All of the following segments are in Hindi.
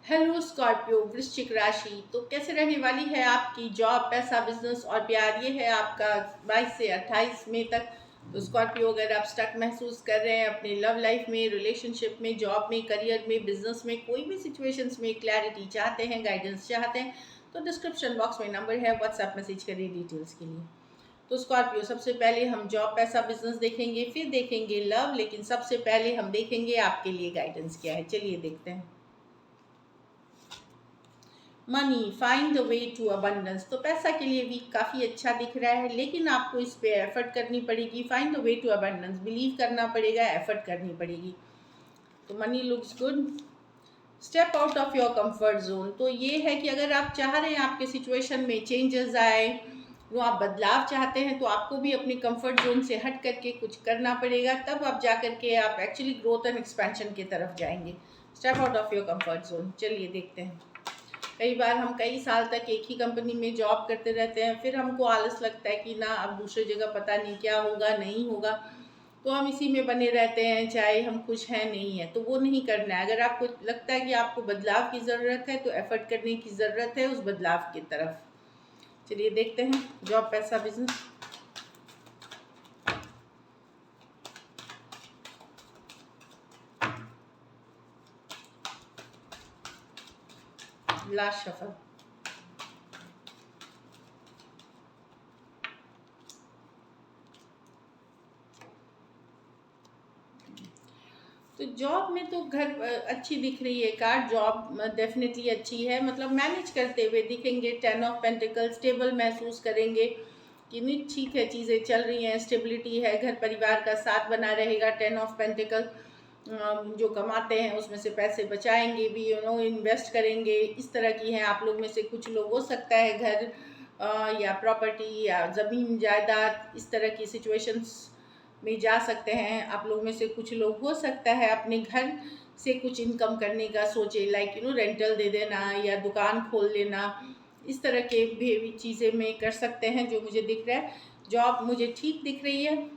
हेलो स्कॉर्पियो वृश्चिक राशि। तो कैसे रहने वाली है आपकी जॉब, पैसा, बिजनेस और प्यार? ये है आपका 22 से 28 मई तक। तो स्कॉर्पियो, अगर आप स्टक महसूस कर रहे हैं अपने लव लाइफ में, रिलेशनशिप में, जॉब में, करियर में, बिजनेस में, कोई भी सिचुएशंस में क्लैरिटी चाहते हैं, गाइडेंस चाहते हैं, तो डिस्क्रिप्शन बॉक्स में नंबर है, व्हाट्सएप मैसेज करिए डिटेल्स के लिए। तो स्कॉर्पियो, सबसे पहले हम जॉब, पैसा, बिजनेस देखेंगे, फिर देखेंगे लव, लेकिन सबसे पहले हम देखेंगे आपके लिए गाइडेंस क्या है। चलिए देखते हैं। Money, find the way to abundance. तो पैसा के लिए वीक काफ़ी अच्छा दिख रहा है, लेकिन आपको इस पे एफर्ट करनी पड़ेगी। Find the way to abundance, believe करना पड़ेगा, एफर्ट करनी पड़ेगी। तो money looks good. Step out of your comfort zone. तो ये है कि अगर आप चाह रहे हैं आपके सिचुएशन में चेंजेस आए, वो आप बदलाव चाहते हैं, तो आपको भी अपने कंफर्ट जोन से हट करके कुछ करना पड़ेगा, तब आप जा करके आप एक्चुअली ग्रोथ एंड एक्सपेंशन की तरफ जाएंगे। Step out of your comfort zone. चलिए देखते हैं। कई बार हम कई साल तक एक ही कंपनी में जॉब करते रहते हैं, फिर हमको आलस लगता है कि ना अब दूसरी जगह पता नहीं क्या होगा, नहीं होगा, तो हम इसी में बने रहते हैं, चाहे हम खुश हैं नहीं है। तो वो नहीं करना है। अगर आपको लगता है कि आपको बदलाव की ज़रूरत है, तो एफर्ट करने की ज़रूरत है उस बदलाव की तरफ। चलिए देखते हैं जॉब, पैसा, बिजनेस। Last shuffle. तो जॉब में तो घर अच्छी दिख रही है कार्ड, जॉब डेफिनेटली अच्छी है, मतलब मैनेज करते हुए दिखेंगे। 10 ऑफ पेंटिकल, स्टेबल महसूस करेंगे कि नहीं, ठीक है, चीज़ें चल रही हैं, स्टेबिलिटी है, घर परिवार का साथ बना रहेगा। 10 ऑफ पेंटिकल, जो कमाते हैं उसमें से पैसे बचाएंगे भी, इन्वेस्ट करेंगे। इस तरह की हैं आप लोग में से कुछ लोग, हो सकता है घर या प्रॉपर्टी या ज़मीन जायदाद, इस तरह की सिचुएशंस में जा सकते हैं। आप लोग में से कुछ लोग, हो सकता है अपने घर से कुछ इनकम करने का सोचे, लाइक रेंटल दे देना या दुकान खोल लेना, इस तरह के भी चीज़ें में कर सकते हैं, जो मुझे दिख रहा है। जॉब मुझे ठीक दिख रही है।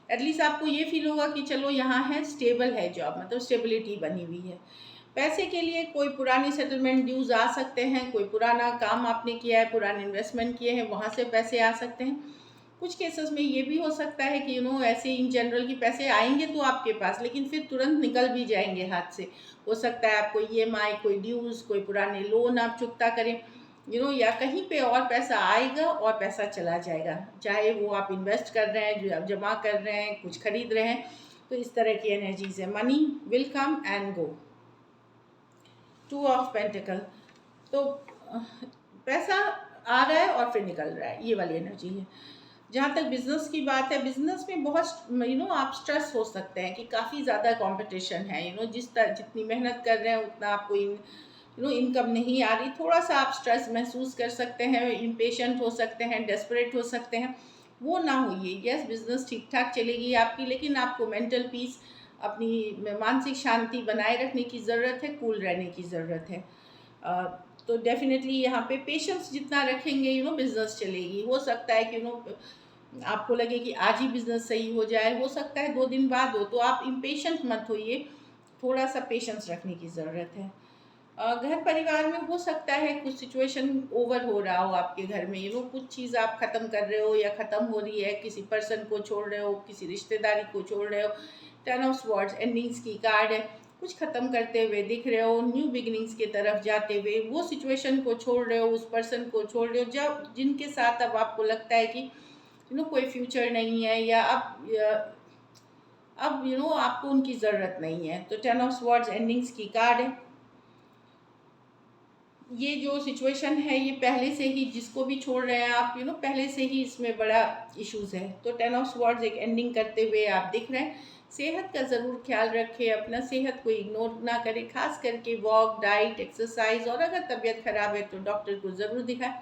एटलीस्ट आपको ये फील होगा कि चलो यहाँ है, स्टेबल है जॉब, मतलब स्टेबिलिटी बनी हुई है। पैसे के लिए कोई पुरानी सेटलमेंट ड्यूज आ सकते हैं, कोई पुराना काम आपने किया है, पुराने इन्वेस्टमेंट किए हैं, वहाँ से पैसे आ सकते हैं। कुछ केसेस में ये भी हो सकता है कि ऐसे इन जनरल की पैसे आएंगे तो आपके पास, लेकिन फिर तुरंत निकल भी जाएंगे हाथ से। हो सकता है आपको ईएमआई, कोई ड्यूज, कोई पुराने लोन आप चुकता करें, या कहीं पे और पैसा आएगा और पैसा चला जाएगा, चाहे वो आप इन्वेस्ट कर रहे हैं, जो आप जमा कर रहे हैं, कुछ खरीद रहे हैं। तो इस तरह की एनर्जीज है। Money will come and go. 2 of pentacle. तो पैसा आ रहा है और फिर निकल रहा है, ये वाली एनर्जी है। जहाँ तक बिजनेस की बात है, बिजनेस में बहुत आप स्ट्रेस हो सकते हैं कि काफ़ी ज़्यादा कंपटीशन है। जितनी मेहनत कर रहे हैं उतना आपको इनकम नहीं आ रही, थोड़ा सा आप स्ट्रेस महसूस कर सकते हैं, इम्पेशेंट हो सकते हैं, डेस्परेट हो सकते हैं। वो ना होइए। यस, बिजनेस ठीक ठाक चलेगी आपकी, लेकिन आपको मेंटल पीस, अपनी मानसिक शांति बनाए रखने की ज़रूरत है, कूल रहने की ज़रूरत है। तो डेफिनेटली यहाँ पे पेशेंस जितना रखेंगे, बिजनेस चलेगी। हो सकता है कि आपको लगे कि आज ही बिजनेस सही हो जाए, हो सकता है 2 दिन बाद हो, तो आप इम्पेशेंट मत होइए, थोड़ा सा पेशेंस रखने की ज़रूरत है। घर परिवार में हो सकता है कुछ सिचुएशन ओवर हो रहा हो आपके घर में, कुछ चीज़ आप ख़त्म कर रहे हो या ख़त्म हो रही है, किसी पर्सन को छोड़ रहे हो, किसी रिश्तेदारी को छोड़ रहे हो। 10 ऑफ स्वॉर्ड्स एंडिंग्स की कार्ड है। कुछ ख़त्म करते हुए दिख रहे हो, न्यू बिगिनिंग्स की तरफ जाते हुए, वो सिचुएशन को छोड़ रहे हो, उस पर्सन को छोड़ रहे हो जब जिनके साथ अब आपको लगता है कि कोई फ्यूचर नहीं है, या अब आपको उनकी ज़रूरत नहीं है। तो 10 ऑफ स्वॉर्ड्स एंडिंग्स की कार्ड है। ये जो सिचुएशन है, ये पहले से ही, जिसको भी छोड़ रहे हैं आप, पहले से ही इसमें बड़ा इश्यूज है। तो 10 ऑफ स्वॉर्ड्स एक एंडिंग करते हुए आप दिख रहे हैं। सेहत का ज़रूर ख्याल रखें, अपना सेहत को इग्नोर ना करें, खास करके वॉक, डाइट, एक्सरसाइज, और अगर तबीयत खराब है तो डॉक्टर को ज़रूर दिखाएं।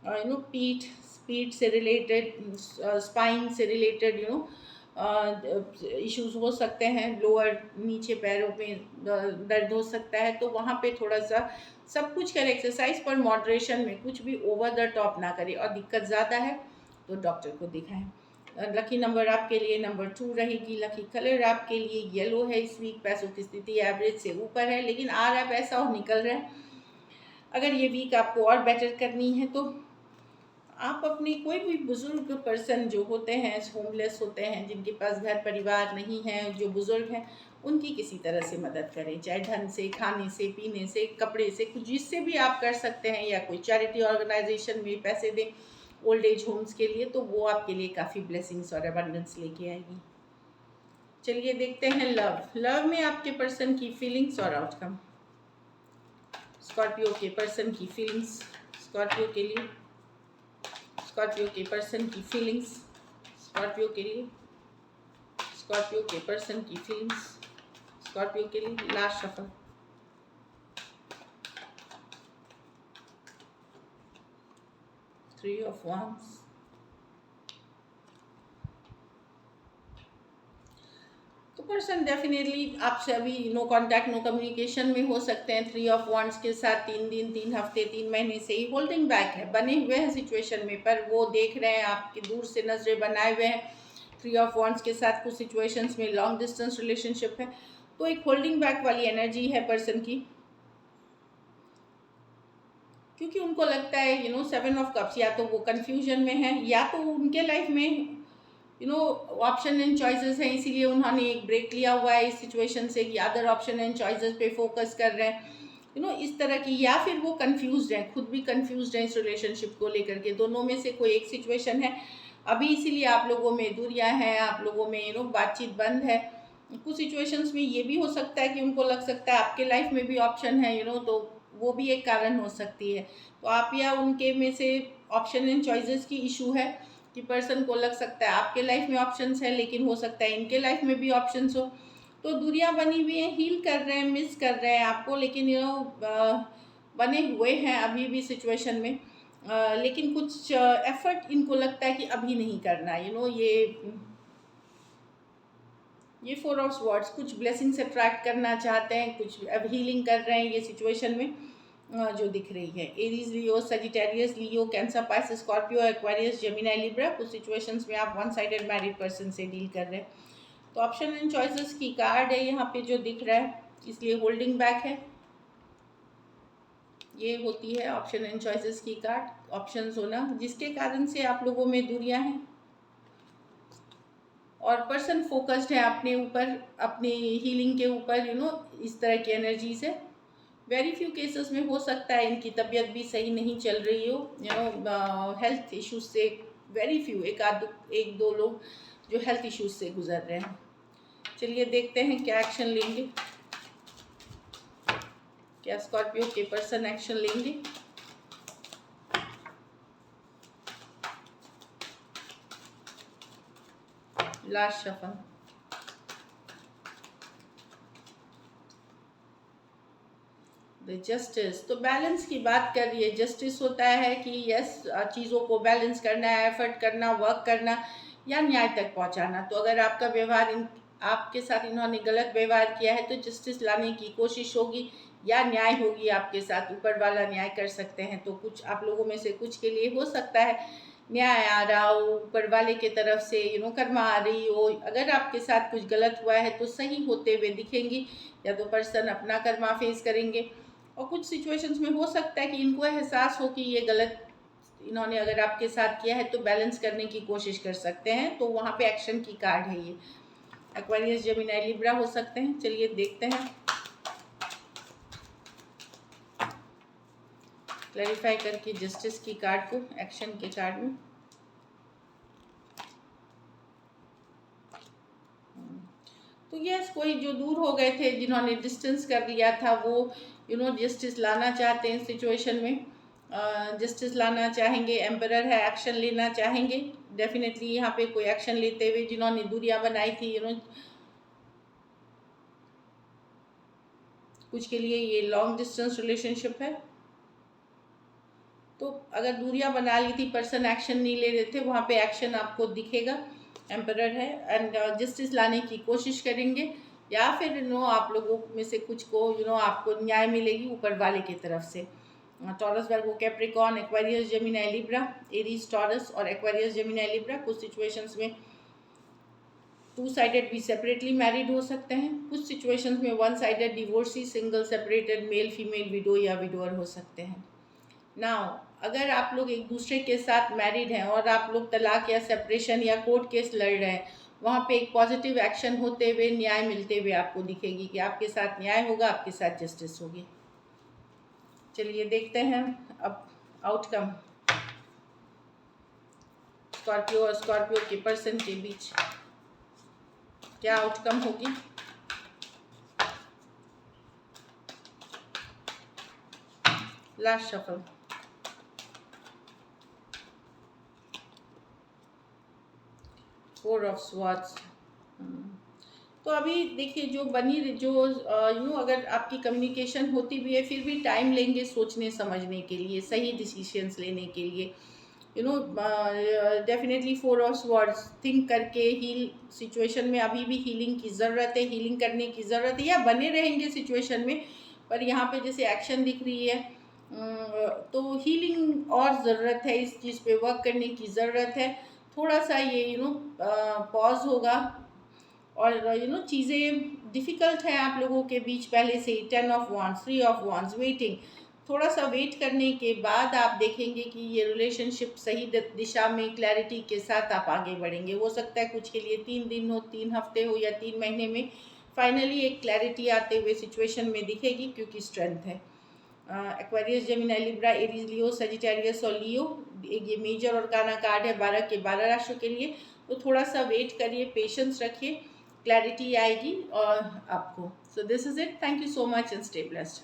और पीठ पीठ से रिलेटेड, स्पाइन से रिलेटेड इश्यूज हो सकते हैं, लोअर नीचे पैरों में दर्द हो सकता है, तो वहाँ पे थोड़ा सा सब कुछ करें, एक्सरसाइज पर मॉडरेशन में, कुछ भी ओवर द टॉप ना करें, और दिक्कत ज़्यादा है तो डॉक्टर को दिखाएं। लकी नंबर आपके लिए नंबर 2 रहेगी। लकी कलर आपके लिए येलो है। इस वीक पैसों की स्थिति एवरेज से ऊपर है, लेकिन आ रहा है पैसा और निकल रहा है। अगर ये वीक आपको और बेटर करनी है तो आप अपनी कोई भी बुजुर्ग पर्सन जो होते हैं, होमलेस होते हैं, जिनके पास घर परिवार नहीं है, जो बुजुर्ग हैं, उनकी किसी तरह से मदद करें, चाहे धन से, खाने से, पीने से, कपड़े से, कुछ जिससे भी आप कर सकते हैं, या कोई चैरिटी ऑर्गेनाइजेशन में पैसे दें ओल्ड एज होम्स के लिए, तो वो आपके लिए काफ़ी ब्लेसिंग्स और अबंडेंस लेके आएगी। चलिए देखते हैं लव में आपके पर्सन की फीलिंग्स और आउटकम। स्कॉर्पियो के पर्सन की फीलिंग्स, स्कॉर्पियो के लिए, स्कॉर्पियो के पर्सन की फीलिंग्स, स्कॉर्पियो के लिए, स्कॉर्पियो के पर्सन की फीलिंग्स, स्कॉर्पियो के लिए। Last shuffle. Three of wands. तो पर्सन डेफिनेटली आपसे अभी नो कांटेक्ट, नो कम्युनिकेशन में हो सकते हैं। थ्री ऑफ वांड्स के साथ 3 दिन, 3 हफ्ते, 3 महीने से ही होल्डिंग बैक है, बने हुए हैं सिचुएशन में, पर वो देख रहे हैं आपकी दूर से, नजरें बनाए हुए हैं। थ्री ऑफ वांड्स के साथ कुछ सिचुएशंस में लॉन्ग डिस्टेंस रिलेशनशिप है, तो एक होल्डिंग बैक वाली एनर्जी है पर्सन की, क्योंकि उनको लगता है 7 ऑफ कप्स, या तो वो कंफ्यूजन में है, या तो उनके लाइफ में ऑप्शन एंड चॉइसेस हैं, इसीलिए उन्होंने एक ब्रेक लिया हुआ है इस सिचुएशन से, कि अदर ऑप्शन एंड चॉइसेस पे फोकस कर रहे हैं, इस तरह की, या फिर वो कंफ्यूज्ड हैं, खुद भी कंफ्यूज्ड हैं इस रिलेशनशिप को लेकर के। दोनों में से कोई एक सिचुएशन है अभी, इसीलिए आप लोगों में दूरियां हैं, आप लोगों में बातचीत बंद है। कुछ सिचुएशंस में ये भी हो सकता है कि उनको लग सकता है आपके लाइफ में भी ऑप्शन है, तो वो भी एक कारण हो सकती है। तो आप या उनके में से ऑप्शन एंड चॉइसेस की इशू है, कि पर्सन को लग सकता है आपके लाइफ में ऑप्शंस है, लेकिन हो सकता है इनके लाइफ में भी ऑप्शंस हो। तो दूरियां बनी हुई हैं, हील कर रहे हैं, मिस कर रहे हैं आपको, लेकिन बने हुए हैं अभी भी सिचुएशन में, लेकिन कुछ एफर्ट इनको लगता है कि अभी नहीं करना। ये 4 ऑफ स्वॉर्ड्स, कुछ ब्लेसिंग्स अट्रैक्ट करना चाहते हैं, कुछ अब हीलिंग कर रहे हैं ये सिचुएशन में जो दिख रही है। Aries, Leo, Sagittarius, Leo, Cancer, Pisces, Scorpio, Aquarius, Gemini, Libra. कुछ सिचुएशंस में आप वन साइडेड मैरिड पर्सन से डील कर रहे हैं। तो ऑप्शन एंड चॉइसेस की कार्ड है यहाँ पे जो दिख रहा है, इसलिए होल्डिंग बैक है। ये होती है ऑप्शन एंड चॉइसेस की कार्ड, ऑप्शंस होना, जिसके कारण से आप लोगों में दूरियां हैं, और पर्सन फोकस्ड है अपने ऊपर, अपनी हीलिंग के ऊपर, इस तरह की एनर्जी से। वेरी फ्यू केसेस में हो सकता है इनकी तबीयत भी सही नहीं चल रही हो, हेल्थ इश्यूज से, वेरी फ्यू, एक दो लोग जो हेल्थ इश्यूज से गुजर रहे हैं। चलिए देखते हैं क्या एक्शन लेंगे, क्या स्कॉर्पियो के पर्सन एक्शन लेंगे। Last shuffle. The justice. तो बैलेंस की बात कर रही है। जस्टिस होता है कि यस, चीज़ों को बैलेंस करना है, एफर्ट करना, वर्क करना, या न्याय तक पहुंचाना। तो अगर आपका व्यवहार आपके साथ इन्होंने गलत व्यवहार किया है, तो जस्टिस लाने की कोशिश होगी, या न्याय होगी आपके साथ, ऊपर वाला न्याय कर सकते हैं। तो कुछ आप लोगों में से कुछ के लिए हो सकता है न्याय आ रहा हो ऊपर वाले के तरफ से, कर्मा आ रही हो। अगर आपके साथ कुछ गलत हुआ है तो सही होते हुए दिखेंगी, या तो पर्सन अपना कर्मा फेस करेंगे। और कुछ सिचुएशंस में हो सकता है कि इनको एहसास हो कि ये गलत इन्होंने अगर आपके साथ किया है, तो बैलेंस करने की कोशिश कर सकते हैं। तो वहाँ पे एक्शन की कार्ड है ये। एक्वेरियस, जेमिनी, लिब्रा हो सकते हैं। चलिए देखते हैं, क्लैरिफाई करके जस्टिस की कार्ड को एक्शन के कार्ड में। तो यस, कोई जो दूर हो गए थे, जिन्होंने डिस्टेंस कर लिया था, वो जस्टिस लाना चाहते हैं सिचुएशन में, जस्टिस लाना चाहेंगे। एम्परर है, एक्शन लेना चाहेंगे डेफिनेटली यहाँ पे, कोई एक्शन लेते हुए, जिन्होंने दूरियां बनाई थी, कुछ के लिए ये लॉन्ग डिस्टेंस रिलेशनशिप है। तो अगर दूरियां बना ली थी, पर्सन एक्शन नहीं ले रहे थे, वहाँ पे एक्शन आपको दिखेगा। एम्परर है, एंड जस्टिस लाने की कोशिश करेंगे, या फिर आप लोगों में से कुछ को आपको न्याय मिलेगी ऊपर वाले की तरफ से। Taurus Virgo Capricorn, Aquarius Gemini Libra, Aries taurus और एक्वेरियस जेमिनी लिब्रा कुछ सिचुएशंस में टू साइडेड भी सेपरेटली मैरिड हो सकते हैं, कुछ सिचुएशंस में one sided divorcee, single separated male female window या विडोअर हो सकते हैं। नाउ अगर आप लोग एक दूसरे के साथ मैरिड हैं और आप लोग तलाक या सेपरेशन या कोर्ट केस लड़ रहे हैं, वहाँ पे एक पॉजिटिव एक्शन होते हुए, न्याय मिलते हुए आपको दिखेगी कि आपके साथ न्याय होगा, आपके साथ जस्टिस होगी। चलिए देखते हैं अब आउटकम स्कॉर्पियो और स्कॉर्पियो के पर्सन के बीच क्या आउटकम होगी। Last shuffle. Four of swords. तो अभी देखिए जो अगर आपकी कम्युनिकेशन होती भी है, फिर भी टाइम लेंगे सोचने समझने के लिए, सही डिसीजंस लेने के लिए। Definitely four of swords, think करके हील सिचुएशन में अभी भी हीलिंग की ज़रूरत है, हीलिंग करने की ज़रूरत है, या बने रहेंगे सिचुएशन में, पर यहाँ पे जैसे एक्शन दिख रही है, तो हीलिंग और ज़रूरत है, इस चीज़ पे वर्क करने की ज़रूरत है। थोड़ा सा ये पॉज होगा और चीज़ें डिफ़िकल्ट है आप लोगों के बीच पहले से ही। 10 of wands, 3 of wands, waiting. थोड़ा सा वेट करने के बाद आप देखेंगे कि ये रिलेशनशिप सही दिशा में क्लैरिटी के साथ आप आगे बढ़ेंगे। हो सकता है कुछ के लिए 3 दिन हो, 3 हफ्ते हो या 3 महीने में फाइनली एक क्लैरिटी आते हुए सिचुएशन में दिखेगी, क्योंकि स्ट्रेंथ है। Aquarius Gemini Libra Aries Leo Sagittarius और लियो, ये मेजर और काना कार्ड है 12 के 12 राशियों के लिए। तो थोड़ा सा वेट करिए, पेशेंस रखिए, क्लैरिटी आएगी और आपको। So this is it, thank you so much and stay blessed.